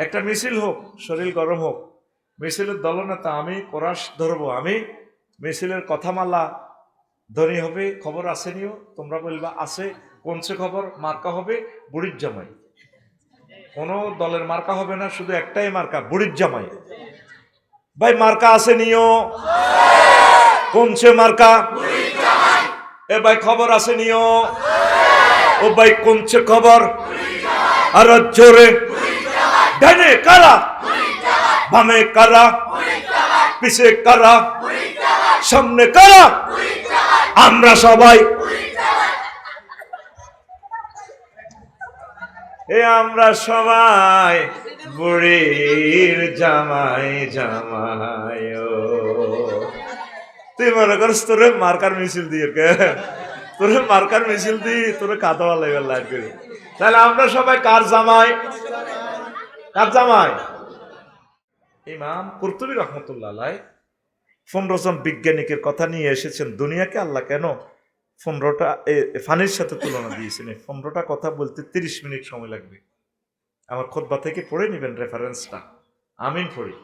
একটা মিছিল হোক, শরীর গরম হোক, মিছিলের দলনেতা আমি কোরাস ধরবো, আমি মিছিলের কথামালা ধনী হবে, খবর আসেনিও, তোমরা বলবা আছে, কোনছে খবর, মার্কা হবে বুড়ির জামাই। কোনো দলের মার্কা হবে না, শুধু একটাই মার্কা, বুড়ির জামাই। ভাই মার্কা আসেনিও, কোনছে মার্কা, এ ভাই খবর আসেনিও, ও ভাই কোনছে খবর, আর জোরে, ডানে কারা, বামে কারা, পিছে কারা, সামনে কারা, আমরা সবাই, এ আমরা সবাই বুড়ির জামাই জামাই। তুই মনে করস তোরে মার্কার মিছিল দিয়ে তোরে মার্কার মিছিল দিয়ে তোরে কাদা লেভেল লাগবে। তাহলে আমরা সবাই কার জামাই, কার জামাই? ইমাম কুরতুবী রহমতুল্লাহ আলাইহ 15 জন বিজ্ঞানিকের কথা নিয়ে এসেছেন। দুনিয়াকে আল্লাহ কেন 15টা ফানির সাথে তুলনা দিয়েছেন? 15টা কথা বলতে 30 মিনিট সময় লাগবে। আমার খুতবা থেকে পড়ে নেবেন রেফারেন্সটা। আমিন পড়ি।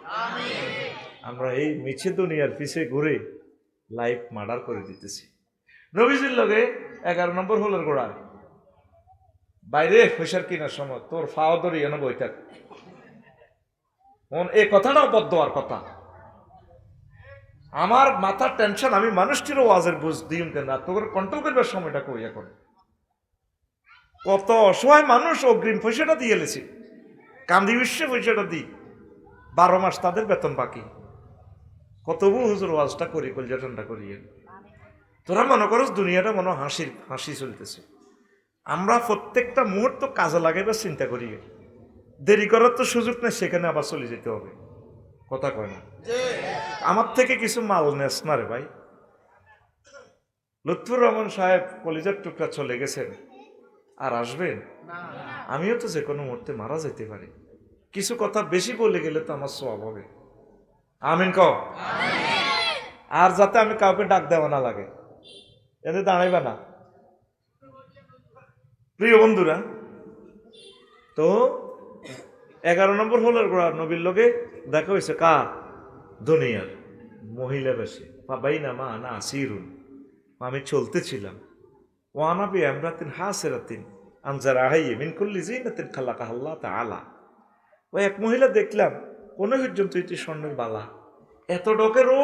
আমরা এই মিছে দুনিয়ার পিছে ঘুরে লাইফ মার্ডার করে দিতেছি। নবীজির লগে 11 নম্বর হোলের গোড়া বাইরে ফেসার কিনার সময় তোর ফাও ধরি এনে বইটাক এই কথাটাও বদ্ধ আর কথা। আমার মাথার টেনশন, আমি মানুষটিরও ওয়াজের বুঝ দিই কেন, তোর কন্ট্রোল করবার সময়টা কই এখন। কত অসহায় মানুষ অগ্রিম পয়সাটা দিয়ে এলেছি, কান্দি বিশ্বে পয়সাটা দিই, 12 মাস তাদের বেতন বাকি। কত হুজুর ওয়াজটা করি, কলজাটনটা করিয়ে। তোরা মনে করস দুনিয়াটা মনে হাসি চলতেছে। আমরা প্রত্যেকটা মুহূর্ত কাজে লাগাইবার চিন্তা করি, দেরি করার তো সুযোগ নেই, সেখানে আবার চলে যেতে হবে। কথা কয় না? আমার থেকে কিছু মাল নেস না রে ভাই। লুৎফুর রহমান সাহেব কলিজার টুকরা চলে গেছেন, আর আসবেন? আমিও তো যে কোনো মুহূর্তে মারা যেতে পারি। কিছু কথা বেশি বলে গেলে তো আমার সওয়াব হবে। আমিন কও। আর যাতে আমি কাউকে ডাক দেওয়া না লাগে, এতে দাঁড়াইবা না। প্রিয় বন্ধুরা, তো 11 নম্বর হোলের গোড়া নবীর লোকে দেখা হয়েছে কার? দুনিয়ার মহিলা বেশি। পাবাই না মা না আসিরুন, আমি চলতেছিলাম। ওয়ানাবি আমরাতিন হাসিরাতিন আনজার আহাইয়ে মিন কুল্লি জিনাতিন খালাকাহা আল্লাহ তাআলা। ওই এক মহিলা দেখলাম, কোন পর্যন্ত এটি স্বর্ণের বালা, এত ডকের। ও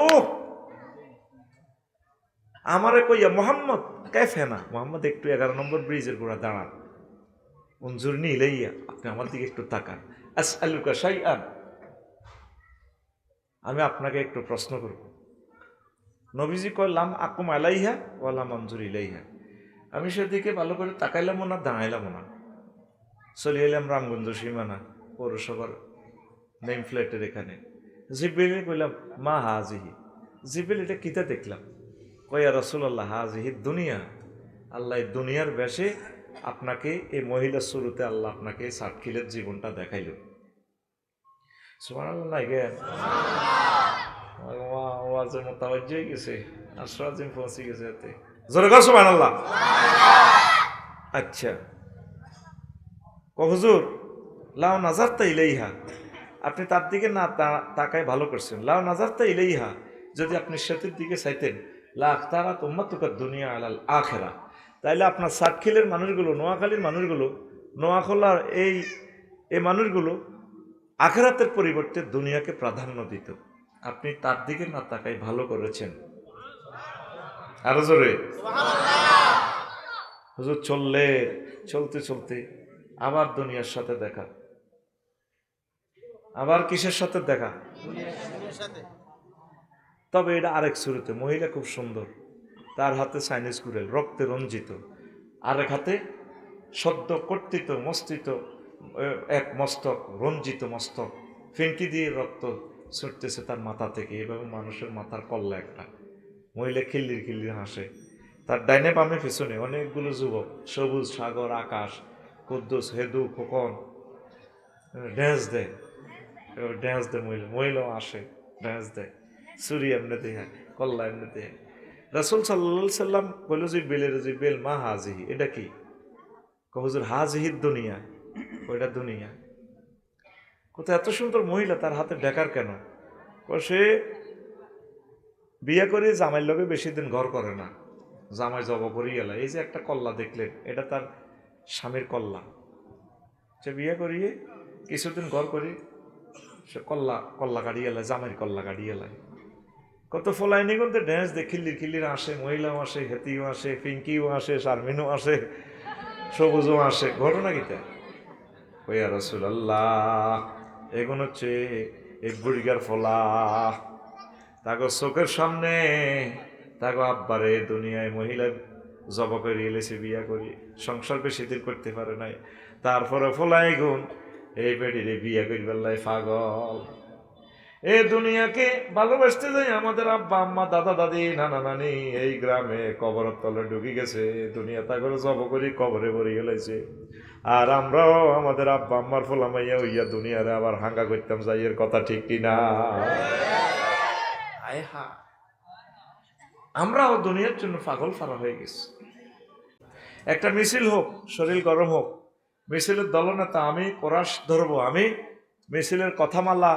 আমারে কইয়া মোহাম্মদ কেফে না, মোহাম্মদ একটু 11 নম্বর ব্রিজের গোড়া দাঁড়ান, উনজুরনি ইলাইয়া, আপনি আমার দিকে একটু তাকান। আসআলুকা শাইআন, আমি আপনাকে একটু প্রশ্ন করব। নবীজি কয় লাম আকুম আলাইহা ওয়ালা মঞ্জুর ইলাইহা। আমি সেদিকে ভালো করে তাকাইলাম না, দাঁড়াইলাম না। চলে এলাম রামগঞ্জ সীমানা পৌরসভার নেম ফ্ল্যাটের এখানে। জিব্রিল কইলাম মা হাজিহি। জিব্রিল এটা কিতা দেখলাম? কয়া রাসূলুল্লাহ হাজিহি দুনিয়া, আল্লাহ দুনিয়ার বেশে আপনাকে, এই মহিলার শুরুতে আল্লাহ আপনাকে সাতখিলের জীবনটা দেখাইল। সুবহানাল্লাহ নাই জ্ঞান ওয়াজের মোতাবাজ্য হয়ে গেছে, আশরাজিম পৌঁছে গেছে এতে। জোরে কর সুবহানাল্লাহ। আচ্ছা হুজুর লাও নাজারতা ইলাইহা, আপনি তার দিকে না তাকায় ভালো করছেন। লাও নাজারতা ইলাইহা, যদি আপনি সেতুর দিকে চাইতেন, লা আখতারা উম্মাতুকা দুনিয়া আলাল আখিরা, তাইলে আপনার সাতখিলের মানুষগুলো, নোয়াখালীর মানুষগুলো, নোয়াখলার এই মানুষগুলো আখিরাতের পরিবর্তে দুনিয়াকে প্রাধান্য দিত। আপনি তার দিকে না তাকায় ভালো করেছেন। আরো জোরে হুজুর। চলতে চলতে আবার দুনিয়ার সাথে দেখা, আবার কিসের সাথে দেখা? তবে এটা আরেক শুরুতে। মহিলা খুব সুন্দর, তার হাতে চাইনিজ কুড়েল রক্তে রঞ্জিত, আরেক হাতে সদ্য কর্তিত মস্তিত এক মস্তক, রঞ্জিত মস্তক, ফিনকি দিয়ে রক্ত ছুটতেছে তার মাথা থেকে। এভাবে মানুষের মাথার কল্লা একটা। মহিলা খিল্লির খিল্লির হাসে। তার ডাইনে বামে পিছনে অনেকগুলো যুবক, সবুজ সাগর আকাশ, কুদ্দুস হেদু খোকন ড্যান্স দেয়, মহিলাও আসে ড্যান্স দেয়, সুরি এমনি দেয়, কল্লা এমনি দেয়। রাসূল সাল্লাল্লাহু আলাইহি সাল্লাম কইল যে বেল মা হাজিহি, এটা কি? হুজুর হাজিহির দুনিয়া, ওইটা দুনিয়া। তো এত সুন্দর মহিলা, তার হাতে বেকার কেন? সে বিয়ে করে জামাইয়ের লগে বেশি দিন ঘর করে না, জামাই জব করিয়ে এলা। এই যে একটা কল্লা দেখলেন, এটা তার স্বামীর কল্লা। সে বিয়ে করিয়ে কিছুদিন ঘর করি সে কল্লা কাটিয়ে এলায়, জামাইয়ের কল্লা কাটিয়ে এলায়। কত ফলাইনি কিন্তু ড্যান্স দিয়ে খিল্লির খিল্লির আসে, মহিলাও আসে, হেতিও আসে, পিঙ্কিও আসে, শারমিনও আসে, সবুজও আসে। ঘটনা কিতা ওয়া রাসূলুল্লাহ, এগুন হচ্ছে এই বুড়িগার ফলা। তাকে চোখের সামনে তাকে আব্বারে দুনিয়ায় মহিলা জব করে এলেছে বিয়া করি, সংসার বেশি দিন করতে পারে নাই। তারপরে ফলাই গুণ এই বেডিরে বিয়া করি বেলায় পাগল। এ দুনিয়াকে ভালোবাসতে যাই আমাদের আব্বা আম্মা দাদা দাদি নানা নানি এই গ্রামে কবরের তলে ঢুকে গেছে, দুনিয়া তা করে জব করি কবরে ভরে গেলেছে। আর আমরাও আমাদের আব্বা আম্মার ফোলামাইয়া হইয়া দুনিয়ারে আবার হাঙ্গা করতাম যাই, এর কথা ঠিক কিনা? আমরাও দুনিয়ার জন্য পাগল ফারা হয়ে গেছি। একটা মিছিল হোক, শরীর গরম হোক, মিছিলের দলনেতা আমি কোরাস ধরবো, আমি মিছিলের কথামালা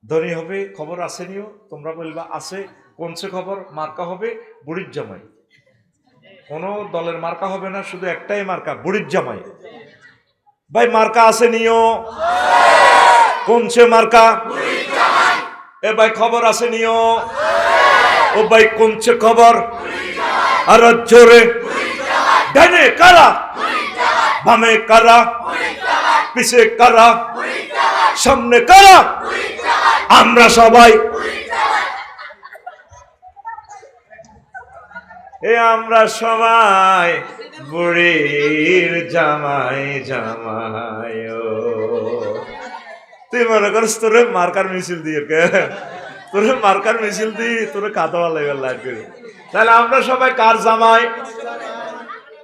ধনী হবে, খবর আসেনিও, তোমরা বলবা আছে। কোনছে খবর? মার্কা হবে বুড়ির জামাই। কোনো দলের মার্কা হবে না, শুধু একটাই মার্কা, বুড়ির জামাই। ভাই মার্কা আসেনিও, কোনছে মার্কা? এ ভাই খবর আসেনিও, ও ভাই কোনছে খবর? আর জোরে ডানে কারা, বামে কারা, পিছে কারা, সামনে কারা? আমরা সবাই আমরা সবাই বুড়ির জামাই জামাই। তুই মনে করিস তোরে মার্কার মিছিল দিয়ে, তোরে মার্কার মিছিল দিয়ে তোরে কাঁদোয়া লেগে লাগবে। তাহলে আমরা সবাই কার জামাই?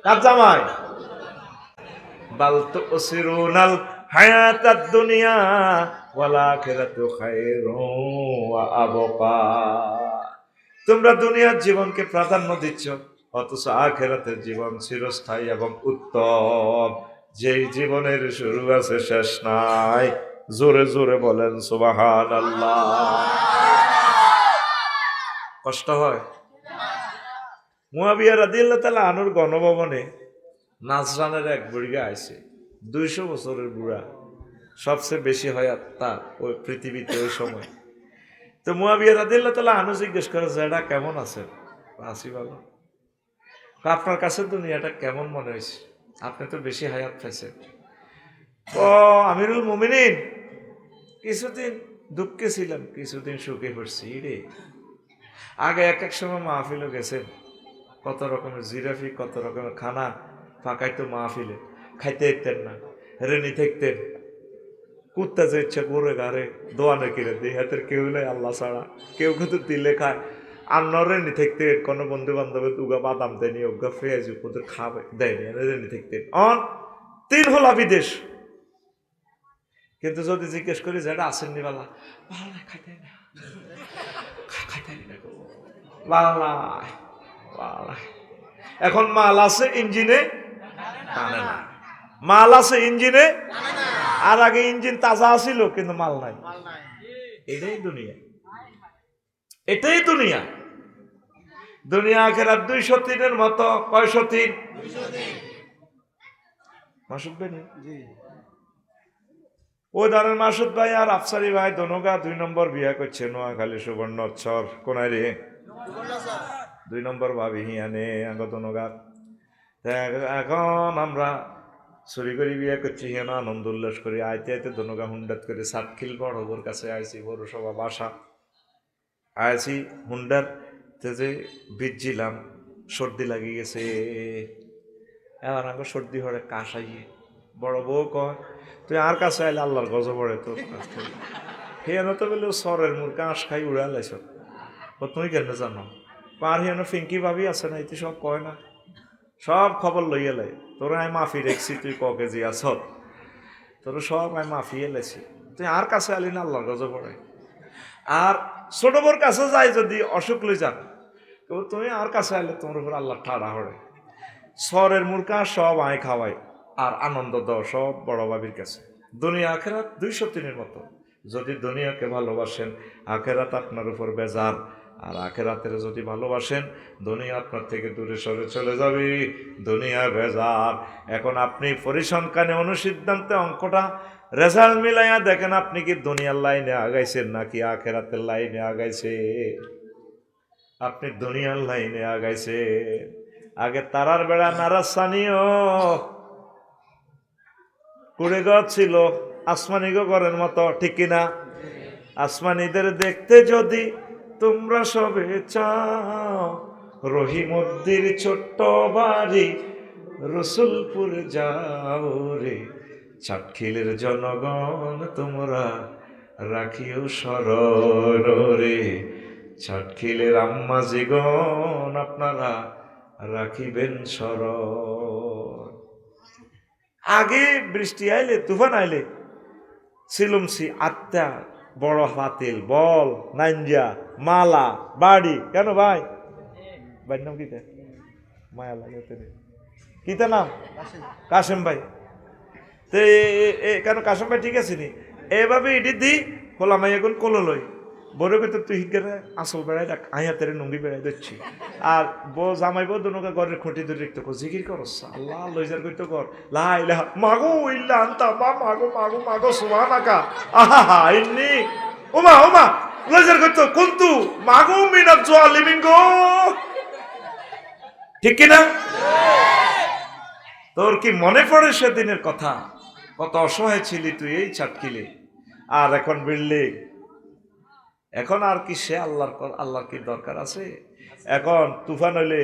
কার জামাই? বাল তুসিরুনাল হায়াতাদ দুনিয়া ওয়াল আখিরাতু খায়রুন ওয়া আবকা। তোমরা দুনিয়ার জীবনকে প্রাধান্য দিচ্ছ, অথচ আখিরাতের জীবন চিরস্থায়ী এবং উত্তম, যেই জীবনের শুরু আছে শেষ নাই। জোরে জোরে বলেন সুবহানাল্লাহ। কষ্ট হয়? মুয়াবিয়া রাদিয়াল্লাহু তাআলা আনুর গণভবনে নাজরানের এক বুড়িগা আইছে, 200 বছরের বুড়া, সবচেয়ে বেশি হায়াত তার ওই পৃথিবীতে ওই সময়। তো মুয়াবিয়া রাদিয়াল্লাহু তাআলা আনু জিজ্ঞেস করে, জেডা কেমন আছেন? আছি ভালো। আপনার কাছে দুনিয়াটা কেমন মনে হয়েছে? আপনি তো বেশি হায়াত পাইছেন। ও আমিরুল মুমিনিন, কিছুদিন দুঃখে ছিলাম, কিছুদিন সুখে পড়ছি রে। আগে এক এক সময় মাহফিলও গেছেন, কত রকমের জিরাফি, কত রকমের খানা ফাঁকাইতো মাহফিলে, খাইতে দেখতেন না, রেনি থাকতেন। কুত্তা যে ইচ্ছা করে গারে দোয়ানে কিনে দিই, হাতের কেউ নেই আল্লাহ ছাড়া, কেউ কিন্তু দিলে খায়। আর রেনি থাকতে কোনো বন্ধু বান্ধবের উগা বাদাম দেয়নি, উগা পেঁয়াজ ওদের খাবে দেয়নি, রেনি থাকতেন। অন 3 হলা বিদেশ। কিন্তু যদি জিজ্ঞেস করি যেটা আসেননি বালা, ভালো না, খাইতে না, খাইতে না, ভালো। এখন মাল আছে ইঞ্জিনে টানে না, মাল আছে ইঞ্জিনে, আর আগে ইঞ্জিন তাজা আছিল কিন্তু মাল নাই। এটাই দুনিয়া, এটাই দুনিয়া। দুনিয়া আখিরাত 203-এর মতো। কয়শো 3? মাসুদ ভাই ওই ধরনের মাসুদ ভাই আর আফসারি ভাই দনোগা 2 নম্বর বিয়া করছে নোয়াখালী সুবর্ণচর। কোনায় রে? 2 নম্বর ভাবি হিয়ানে আঙ্গ দনোগা। এখন আমরা চুরি করে বিয়ে করছি, হিয়ান আনন্দ উল্লাস করি। আইতে আইতে দনোগা হুন্ডাত করে সাতখিল বড় হবর কাছে আইছি, পৌরসভা বাসা আইছি। হুন্ডার যে ভিজছিলাম, সর্দি লাগিয়ে গেছে। এবার আঙ্গ সর্দি হরে কাশ আইয়ে বড় বউ কয়, তুই আর কাছে আইলে আল্লাহর গজ পড়ে তোর। হিয়ানো তো বলে সরের মুর কাঁশ খাই উড়া লাইছ, তুমি কেন জানো? আর হিয়ানো ফিঙ্কি ভাবি আছে না, এটি সব কয় না, সব খবর লইয়া লাই। তোরা আমি মাফি রেখছি, তুই ক কেজি আছ, তোর সব আমি মাফি এলেছি। তুই আর কাছে আলি না আল্লাহর গজ পড়ে। আর ছোট বোর কাছে যাই যদি অসুখ লই যান, তুমি আর কাছে আইলে তোমার উপর আল্লাহ ঠাড়া হরে। সরের মুরকা সব আয় খাওয়াই আর আনন্দ দাও সব বড় বাবির কাছে। দুনিয়া আখেরাত 203-এর মতো। যদি দুনিয়াকে ভালোবাসেন, আখেরাত আপনার উপর বেজার। আর আখেরাতের যদি ভালোবাসেন, দুনিয়া আপনার থেকে দূরে সরে চলে যাবে। দুনিয়া বেজার। এখন আপনি পরিসংখ্যানে অনুসিদ্ধান্তে অঙ্কটা রেজাল্ট মিলাইয়া দেখেন, আপনি কি দুনিয়ার লাইনে আগাইছেন নাকি আখেরাতের লাইনে আগাইছে? আপনি দুনিয়ার লাইনে আগাইছে। আগে তারার বেড়া নারাসানিও কুড়ে ঘর ছিল আসমানি ঘরের মতো, ঠিক কিনা? আসমানিদের দেখতে যদি তোমরা সবে চাও, রহিমদ্দির ছোট্ট বাড়ি রসুলপুর যাও রে। চাটখিলের জনগণ তোমরা রাখিও স্মরণ রে। চাটখিলের আম্মাজিগণ আপনারা রাখিবেন স্মরণ। আগে বৃষ্টি আইলে, তুফান আইলে সিলুমসি আত্মা বড় হাতিল বল নাইঞ্জা মালা বাড়ি। কেন ভাই? ভাইয়ের নাম কিতা? মায়া লাগে কিতা নাম? কাশেম ভাই। তো কেন কাশেম ভাই ঠিক আছে নি? এভাবে ইডি দি খোলা মাই এখন কোলো লই বড় করতে তুই হিগেরা আসল বেড়াই রাখ, আইয়া তেরে নুঙ্গি বেড়াই দিচ্ছি। আর বউ জামাই বউ দুনুকা ঘরের খুঁটি ধরে রেখতে কর, জিকির করস আল্লাহ লইজার করতে কর লা ইলাহা মাগো ইল্লা আনতা মা মাগো মাগো মাগো সুবহানাকা আহা ইন্নী ওমা ওমা লইজার করতে কুনতু মাগো মিনাজ জালিমিন গো। ঠিক কি না? তোর কি মনে পড়ে সেদিনের কথা? কত অসহায় ছিলি তুই এই চাটকিলে, আর এখন বিল্ডিং। এখন আর কি সে আল্লাহর কি দরকার আছে? এখন তুফান হইলে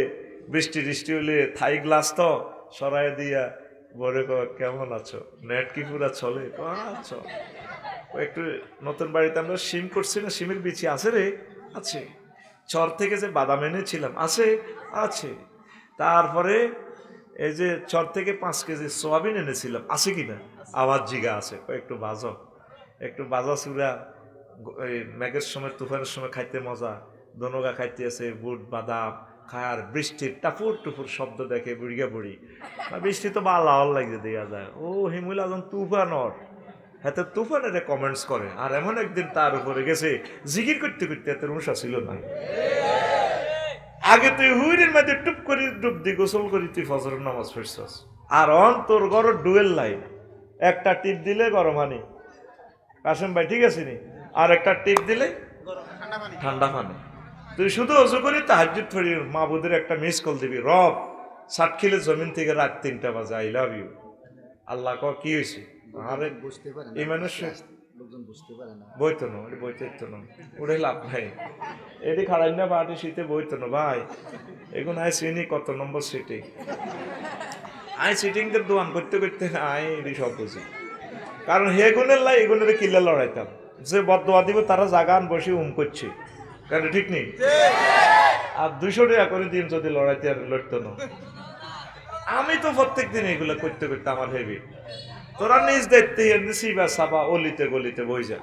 বৃষ্টি টিষ্টি হইলে থাই গ্লাস তো সরাই দিয়া বলে কেমন আছো, নেট কি পুরা চলে? আচ্ছা একটু নতুন বাড়িতে আমরা সিম করছি না, সিমের বিচি আছে রে? আছে। চর থেকে যে বাদাম এনেছিলাম আছে? আছে। তারপরে এই যে চর থেকে 5 কেজি সোয়াবিন এনেছিলাম আছে কিনা? আওয়াজ জিগা আছে। একটু বাজো, একটু বাজা চূড়া মেঘের সময় তুফানের সময় খাইতে মজা। দনগা খাইতে আছে বুট বাদাম খায়, আর বৃষ্টির টাপুর টুপুর শব্দ দেখে বুড়িয়া বুড়ি। বৃষ্টি তো ভালো লাগে দেওয়া যায়। ও হিমুল আজম তুফানর হাতে তুফানের কমেন্টস করে। আর এমন একদিন তার উপরে গেছে জিকির করতে করতে এত রুষা ছিল না। আগে তুই হুইরের মধ্যে টুপ করে ডুব দি গোসল করি তুই ফজরের নামাজ পড়ছস, আর অন তোর ঘর ডুয়েল লাইন। একটা টিপ দিলে গরম পানি, কাশেম ভাই ঠিক আছে নি? আর একটা টিপ দিলে ঠান্ডা পানি। তুই শুধু অজু করি তাহাজ্জুদ পড়ি, মাহবুদের একটা মিস কল দিবি, রব সাতখিলের জমিন থেকে রাত 3টা বাজে আই লাভ ইউ। আল্লাহ ক কি হয়েছে? আরে বুঝতে পারে এই মানুষ লোকজন বুঝতে পারে না, বইতো না বইতে না ওরে লাভ ভাই। এটি খাড়াই না বাটি শীতে বইতো না ভাই। এখন আই চিনি কত নম্বর সিটিং, আই সিটিংদের দোয়ান করতে করতে আই এটি সব বুঝি। কারণ হে গুণের লাই এগুনের কিল্লা লড়াইতাম, যে বদোয়া দিব তারা জাগান বসে করছে, কারণ ঠিক নেই। আর 200 টাকা করে দিন যদি লড়াইতে আর লড়তো না। আমি তো প্রত্যেক দিন এগুলো করতে করতে আমার হেবি। তোরা নিজ দায়িত্বে এনসি বা সাবা অলিতে গলিতে বই যা।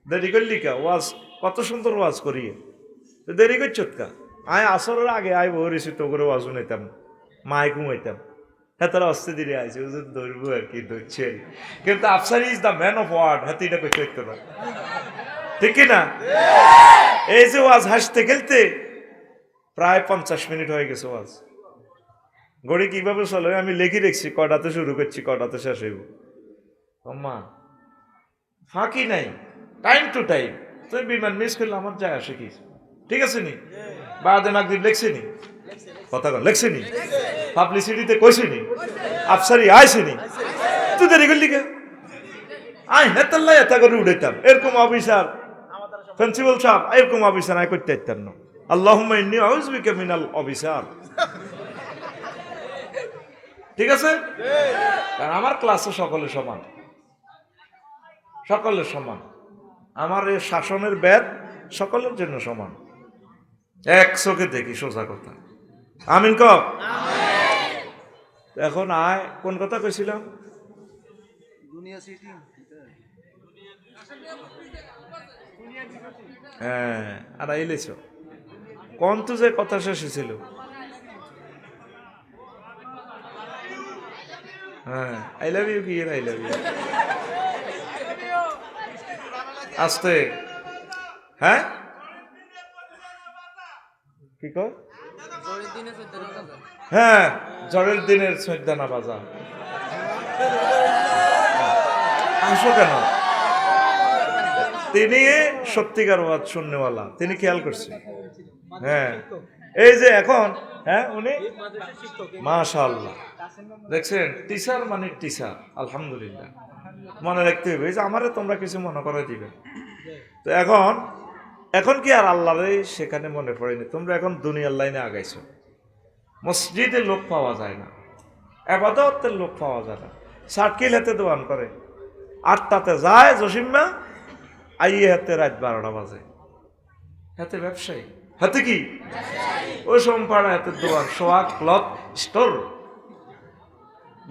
দেরি করলি কা? ওয়াজ কত সুন্দর ওয়াজ করিয়ে দেরি করছ কা? আয় আসরের আগে আয় বহরেছি তো করে ওয়াজও নিতাম, মায় ঘুমাইতাম। হ্যাঁ তারা অস্তে দিলে আইছে ধরবো আর কি ধরছে। কিন্তু Afsar is the man of word, হাতে এটা করতে হইতো না, ঠিক কিনা? এই যে ওয়াজ হাসতে খেলতে প্রায় 50 মিনিট হয়ে গেছে ওয়াজ। ঘড়ি কিভাবে চলে আমি লিখে রেখছি, কটাতে শুরু করছি কটাতে শেষ হইব। মা ফাঁকি নাই, টাইম টু টাইম। তুই বিমান মিস করলে আমার যায় আসে কি? ঠিক আছে নি? বাদে মাগরিব লেখছে নি? কথা কন লেখছে নি? পাবলিসিটিতে কইছে নি? আফসারি আইছে নি? তুই দেরি করলি কে? আই হেতাল্লাই এত করে উড়াইতাম। এরকম অফিসার প্রিন্সিপাল সাহেব এরকম অফিসার আই করতে পারতাম না। আল্লাহুম্মা ইন্নী আউযু বিকা মিনাল অফিসার। ঠিক আছে? কারণ আমার ক্লাসে সকলে সমান, সকলের সমান। আমার এই শাসনের ব্যাদ সকলের জন্য সমান। এক চোখে দেখি, সোজা কথা। আমিন কও। এখন আয় কোন কথা কইছিলাম? হ্যাঁ আর আইলেছ কোন তো যে কথা শেষ ছিল। হ্যাঁ আই লাভ ইউ কি? আই লাভ ইউ আস্তে, হ্যাঁ কি কয়? হ্যাঁ, ঝড়ের দিনের সৈদানা বাজা। আসো কেন? তিনি সত্যিকার ওয়াজ শুননেওয়ালা, তিনি খেয়াল করছেন। হ্যাঁ, এই যে এখন, হ্যাঁ উনি মাশাআল্লাহ দেখছেন, টিচার মানে টিচার, আলহামদুলিল্লাহ। মনে রাখতে হবে যে আমারে তোমরা কিছু মনে করে দিবে। তো এখন কি আর আল্লাহরে সেখানে মনে পড়েনি? তোমরা এখন দুনিয়ার লাইনে আগাইছো। মসজিদে লোক পাওয়া যায় না, ইবাদতের লোক পাওয়া যায় না। সার্কিল হাতে দোয়ান করে, 8টাতে যায় জসিম্মা, আইয়ে হাতে রাত 12টা বাজে। হাতে ব্যবসায়ী, হাতে কি ওই সোমপাড়া হাতে দোয়ান, সোয়াগ ক্লথ স্টোর।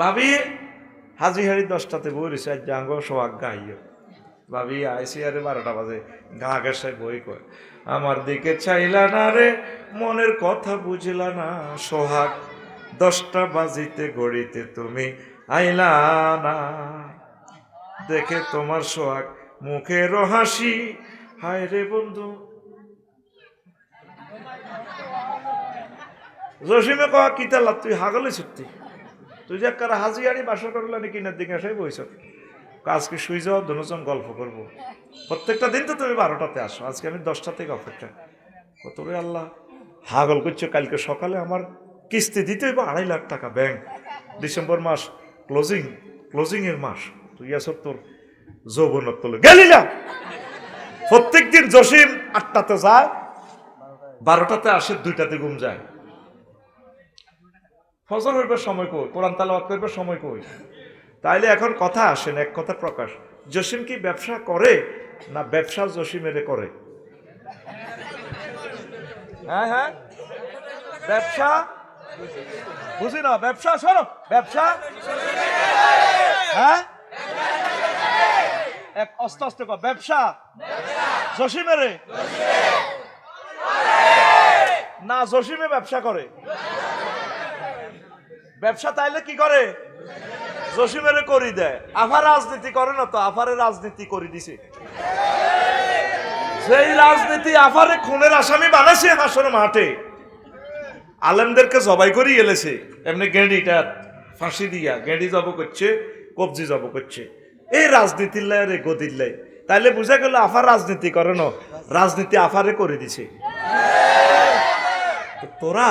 ভাবি হাজি হাড়ি 10টাতে বই রয়েছে, আজ জাঙ্গ সোয়াগ গাইও। ভাবি আইসি আরে 12টা বাজে, গা গেসায় বই কয়, আমার দিকে চাইলা না রে, মনের কথা বুঝলা না, সোহাগ 10টা বাজিতে ঘড়িতে তুমি আইলা না, দেখে তোমার সোহাগ মুখের হাসি, হায় রে বন্ধু। জসিমে কয়া কিতালা, তুই হাগলে সত্যি, তুই যে কারা হাজি আড়ি বাসা করলা নাকি কিনার দিকে আসাই বইছ, আজকে শুই যাও, দুজন গল্প করবো। প্রত্যেকটা দিন তো তুমি 12টাতে আসো, আজকে আমি 10টা থেকে অপেক্ষা। কত রে আল্লাহ, হাগল করছো। কালকে সকালে আমার কিস্তি দিতে হইব 2.5 লাখ টাকা, ব্যাংক, ডিসেম্বর মাস ক্লোজিং এর মাস। তুই আস তোর যৌবনত তোলে গেলি না। প্রত্যেক দিন জসিম 8টাতে যায়, 12টাতে আসে, 2টাতে ঘুম যায়। ফজর হইবার সময় কই, কোরআন তেলাওয়াত করবার সময় কই? তাইলে এখন কথা আসেন, এক কথা প্রকাশ, জসিম কি ব্যবসা করে না ব্যবসা জসিমের করে? হ্যাঁ হ্যাঁ, ব্যবসা বুঝি না, ব্যবসা শোনো, ব্যবসা, হ্যাঁ এক আস্তে আস্তে কর, ব্যবসা জসিমের না জসিমে ব্যবসা করে? ব্যবসা তাইলে কি করে? জসিমের করি দেয়। আফার রাজনীতি করে না তো, আফারে রাজনীতি করে দিছে। সেই রাজনীতি আফারে খুনের আসামি বানাইছে হাসর মাঠে, আলেমদেরকে জবাই করে এলেছে। এমনি গেঁডিটা ফাঁসি দিয়া গেঁডি জব করছে, কবজি জব করছে, এই রাজনীতির লাই রে গদির লাই। তাইলে বুঝা গেল আফার রাজনীতি করে না, রাজনীতি আফারে করে দিছে। তোরা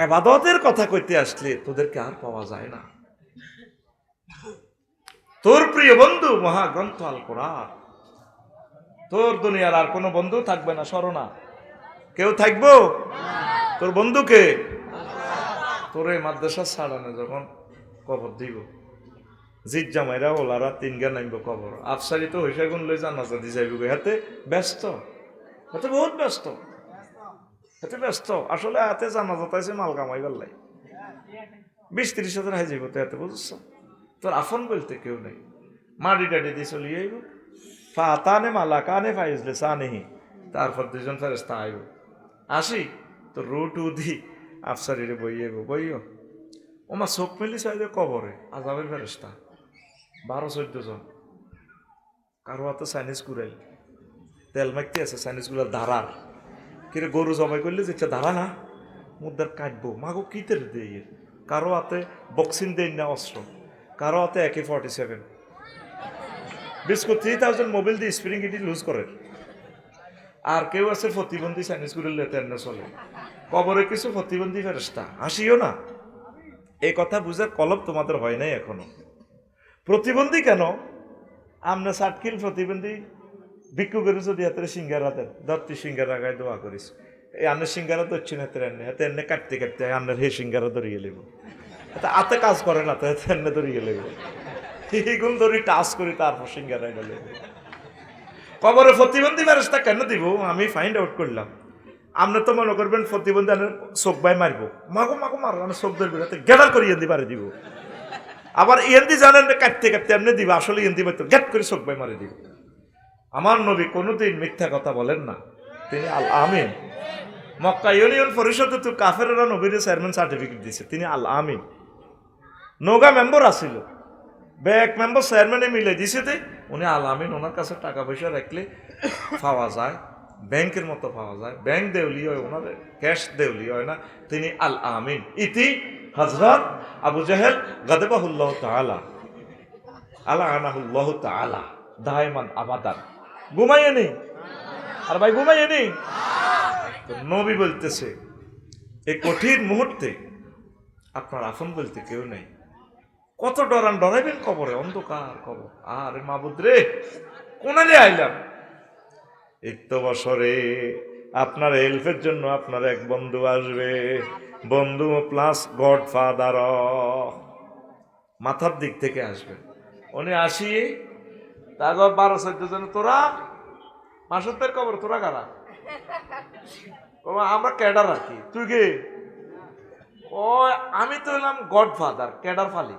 ইবাদতের কথা কইতে আসলে তোদেরকে আর পাওয়া যায় না। তোর প্রিয় বন্ধু মহাগ্রন্থ আল কোরআন, তোর দুনিয়ার আর কোনো বন্ধু থাকবে না, স্মরণা কেউ থাকবো? তোর বন্ধুকে তোরে মাদ্রাসা ছাড়ানো যখন কবর দিব, জিত জামাইরা ওলারা 3 গা নামব কবর, আফসারি তো হইসা গুন লই জানাজা দি যাইব, হাতে ব্যস্ত, হাতে বহুত ব্যস্ত, হাতে ব্যস্ত। আসলে হাতে জানাজা তাইছে মাল কামাই বেলাই 20-30 হাজার হাই যাইব, তো হাতে বুঝছ। তোর আফন বলতে কেউ নেই, মাটি টাটি দিয়ে চলিয়ে আইব, ফাতানে মালা কানে ফাইজলে সানেহি, তারপর 2জন ফেরেশতা আইব, আসি তো রুট উদি আফসারিরে বইও ওমা চোখ মেলি চাইলে কবরে আজাবের ফেরেশতা 12-14 জন। কারো হাতে চাইনিজ কুড়াই, তেল মাখতে আছে চাইনিজ গুলার ধারার, কিরে গরু জবাই করলে যেটা ধারা না মুদ্রার কাটবো, মাগো কিতের দিয়ে। কারো হাতে বক্সিং দেন না অস্ত্র, কারো হাতে AK-47, বিস্কুট 3000 মোবাইল দিয়ে স্প্রিং ইটি লুজ করে। আর কেউ আছে প্রতিবন্ধী চাইনিজ গুলো লেতেন না চলে, কবরে কিছু প্রতিবন্ধী ফেরেশতা। হাসিও না, এই কথা বুঝার কলব তোমাদের হয় নাই এখনো। প্রতিবন্ধী কেন? আমরা সাটকিল প্রতিবন্ধী ভিক্ষু করি, যদি হাতের সিঙ্গারা দেন, ধরতি সিঙ্গারা গায়ে দোয়া করিস, এই আন্নের সিঙ্গারা ধরছি না, হাতে এনে কাটতে কাটতে আন্নের হে সিঙ্গারা ধরিয়ে লেব, হাতে কাজ করে না তো, হাতে এনে ধরিয়ে লেব, এইগুলো ধরি টাচ করি, তারপর সিঙ্গারা গেলে। কবরে প্রতিবন্ধী ফেরেশতা কেন দিব আমি ফাইন্ড আউট করলাম। আপনি তো মনে করবেন প্রতিবন্ধী চোখ বাই মারবো, মাগো মাগো মারবো, আমি চোখ ধরবি হাতে গেদার করে ইয়েন্দি মারি দিব। আবার ইয়েন্দি জানেন কাটতে কাটতে এমনি দিব, আসলে ইয়েন্দি মারতে গ্যাট করে চোখ বাই মারি দিব। আমার নবী কোনোদিন মিথ্যা কথা বলেন না, তিনি আল আমিন। মক্কা ইউনিয়ন পরিষদে তো কাফেররা নবীর চেয়ারম্যান সার্টিফিকেট দিছে, তিনি আল আমিন। নৌকা মেম্বার আসিল, ব্যাক মেম্বার চেয়ারম্যানে মিলে দিছে, উনি আল আমিন, ওনার কাছে টাকা পয়সা রাখলে পাওয়া যায়, ব্যাংকের মতো পাওয়া যায়, ব্যাংক দেউলি হয়, ওনার ক্যাশ দেউলি হয় না, তিনি আল আমিন। ইতি হযরত আবু জাহেল গাদাবাহুল্লাহ তাআলা আলানাহুল্লাহ তাআলা দায়মান আবাদান। ঘুমাইয়ে নেই আর ভাই, ঘুমাইয়ে নেই। নবী বলতেছে এই কঠিন মুহূর্তে আপনার আপন বলতে কেউ নেই। কত ডরাইবেন কবরে, অন্ধকার কবর। আরে মাবুদ রে, কোনালে আইলাম। এই তো বছরে আপনার হেল্পের জন্য আপনার এক বন্ধু আসবে, বন্ধু প্লাস গডফাদার, মাথার দিক থেকে আসবে। উনি আসি তারপর 12-14 জন, তোরা মাসুদের কবর, তোরা কারা? আমরা ক্যাডার রাখি। তুই কে? ও আমি তো হলাম গডফাদার, ক্যাডার ফালি।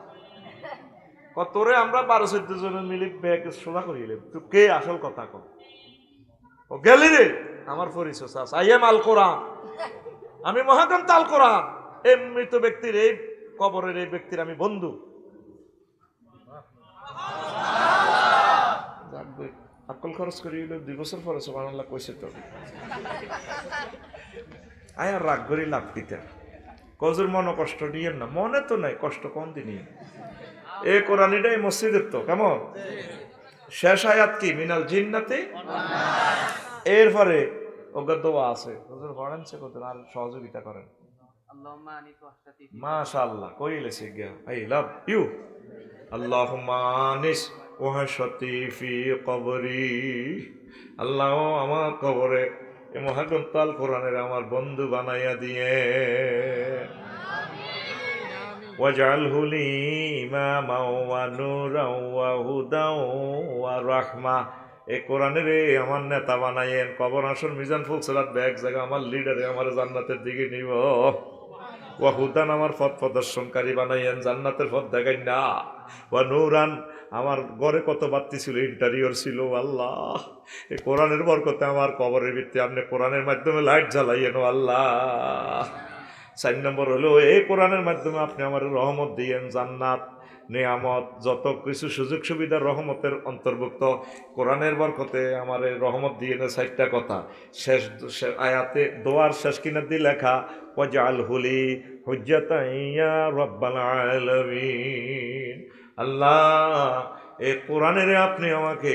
তোরে আমরা 12-14 জনের মিলে ব্যাগ সোজা করিলাম। তুই কে? আসল কথা কর। ও গেলি রে, আমার পরিচয় আই এম আল কোরআন, আমি মহাগ্রন্থ আল কোরআন। এই মৃত ব্যক্তির, এই কবরের এই ব্যক্তির আমি বন্ধু। আকল খরচ করি 2 বছর পরে সুবহানাল্লাহ কইছে তো। আয় আর রাগ করি লাভ দিতে কজুর মনে কষ্ট দিয়েন না, মনে তো নাই কষ্ট কোন দিনই। এ কোরআনিটাই মসজিদের তো কেমন শেষ আয়াত কি মিনাল জিন্নাতে, এরপরে ওগা দোয়া আছে, হুজুর পড়েন সে কত আর সহযোগিতা করেন। আল্লাহুম্মা আনিস ওয়াহশাতি, মাশাআল্লাহ কইলেছে গিয়া আই লাভ ইউ। আল্লাহুম্মা আনিস ওয়াহশাতি ফি কবরি, আল্লাহ আমার কবরে এই মহাগ্রন্থ আল কোরআনের আমার বন্ধু বানাইয়া দিয়ে, ওয়াজআলহু লি ইমামান ওয়া নূরান ওয়া হুদান ওয়া রাহমা, এই কোরআনের আমার নেতা বানাইয়েন। কবর আসর মিজান ফুলসিরাত এক জায়গা আমার লিডারে আমার জান্নাতের দিকে নিব। ওয়া হুদান আমার পথ প্রদর্শনকারী বানাইয়েন, জান্নাতের পথ দেখাইন না। ওয়া নূরান আমার ঘরে কত বাতি ছিল, ইন্টারিয়র ছিল আল্লাহ, এই কোরআনের বরকতে আমার কবরের ভিত্তি আপনি কোরআনের মাধ্যমে লাইট জ্বালাইয়েন আল্লাহ। 4 নম্বর হলো এই কোরআনের মাধ্যমে আপনি আমার রহমত দিয়েন, জান্নাত নিয়ামত যত কিছু সুযোগ সুবিধার রহমতের অন্তর্ভুক্ত, কোরআনের বরকতে আমার রহমত দিয়ে না। 4টা কথা শেষ আয়াতে দোয়ার শেষ কিনা দিয়ে লেখা, ওয়াজআলহু লি হুজ্জাতান ইয়া রাব্বাল আলামিন। আল্লাহ এই কোরআনের আপনি আমাকে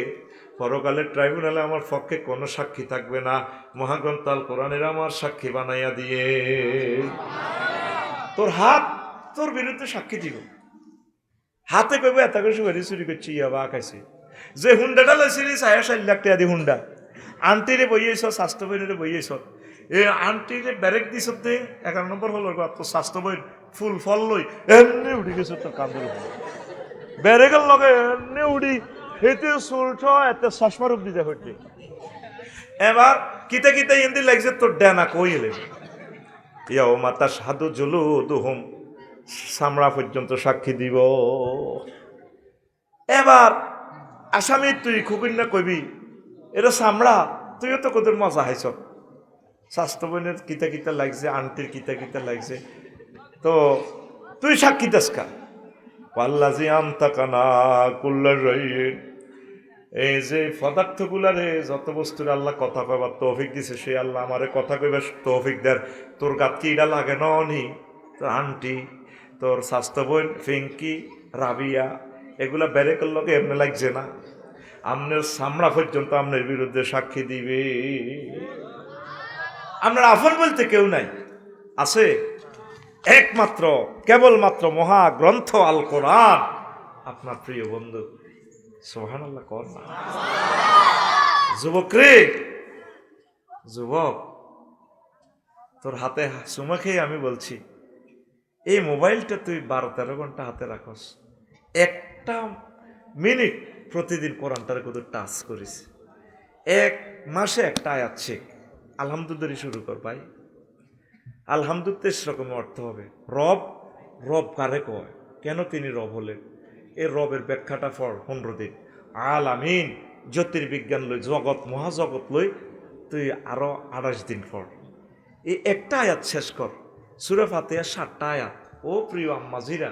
পরকালের ট্রাইব্যুনালে আমার পক্ষে কোনো সাক্ষী থাকবে না, মহাগ্রন্থ আল কোরআনের আমার সাক্ষী বানাইয়া দিয়ে। তোর হাত তোর বিরুদ্ধে সাক্ষী দিব, হাতে কইবে এত কিছু বেরি চুরি করছি, ইয়াবা খাইছি। যে হুন্ডাটা লইছিলি 4.5 লাখ টাকা দিয়ে হুন্ডা, আন্টিরে বইয়েছ, স্বাস্থ্য বইরে বইয়েছ, এই আন্টিরে ব্যারেক দিছ, 11 নম্বর হল তোর স্বাস্থ্য বই ফুল ফল লই এমনি উঠি গেছ তোর কাঁদের ব্যারেকের লগে এমনি উঠি, এতে চুলছ এতে চশমা রূপ দিতে হইতে। এবার কিতে কিতে ইন্দি লাগছে তোর ডেনা কই এলে, ইয়াও মাতা সাধু জুলু দুহুম, চামড়া পর্যন্ত সাক্ষী দিব। এবার আসামি তুই খুবিন না কইবি এটা চামড়া, তুইও তো কত মজা হাইছ, স্বাস্থ্য বোনের কিতা কিতা লাগছে, আন্টির কিতা কিতা লাগছে, তো তুই সাক্ষী দাসকা। পাল্লাজি আনতাকানা কুল্লা রইন, এই যে পদার্থগুলারে যত বস্তুর আল্লাহ কথা কইবার তৌফিক দিছে, সে আল্লাহ আমারে কথা কইবার তৌফিক দেয়। তোর গাত কি এটা লাগে নি, তোর আন্টি, তোর স্বাস্থ্য বোন ফিঙ্কি, রাবিয়া, এগুলা ব্যারেকের লগে এমনি লাগছে না, আপনার সামরা পর্যন্ত আপনার বিরুদ্ধে সাক্ষী দিবে। আপনার আফন বলতে কেউ নাই, আছে একমাত্র কেবলমাত্র মহাগ্রন্থ আল কোরআন, আপনার প্রিয় বন্ধু। সুবহানাল্লাহ কর না যুবক রে, যুবক তোর হাতে চুমা খেয়ে আমি বলছি, এই মোবাইলটা তুই 12-13 ঘন্টা হাতে রাখস, একটা মিনিট প্রতিদিন কোরআনটার কত টাচ করিস, 1 মাসে একটা আয়াত শেখ, আলহামদুলিল্লাহ শুরু কর ভাই। আলহামদুলিল্লাহ সেরকম অর্থ হবে রব। রব কারে কয়, কেন তিনি রব হলেন, এই রবের ব্যাখ্যাটা পড় 15 দিন। আলামিন জ্যোতির্বিজ্ঞান লই, জগৎ মহাজগৎ লই তুই আরো 28 দিন পড়। এই একটা আয়াত শেষ কর, সূরা ফাতিহা 7টা আয়াত। ও প্রিয় আম্মাজিরা,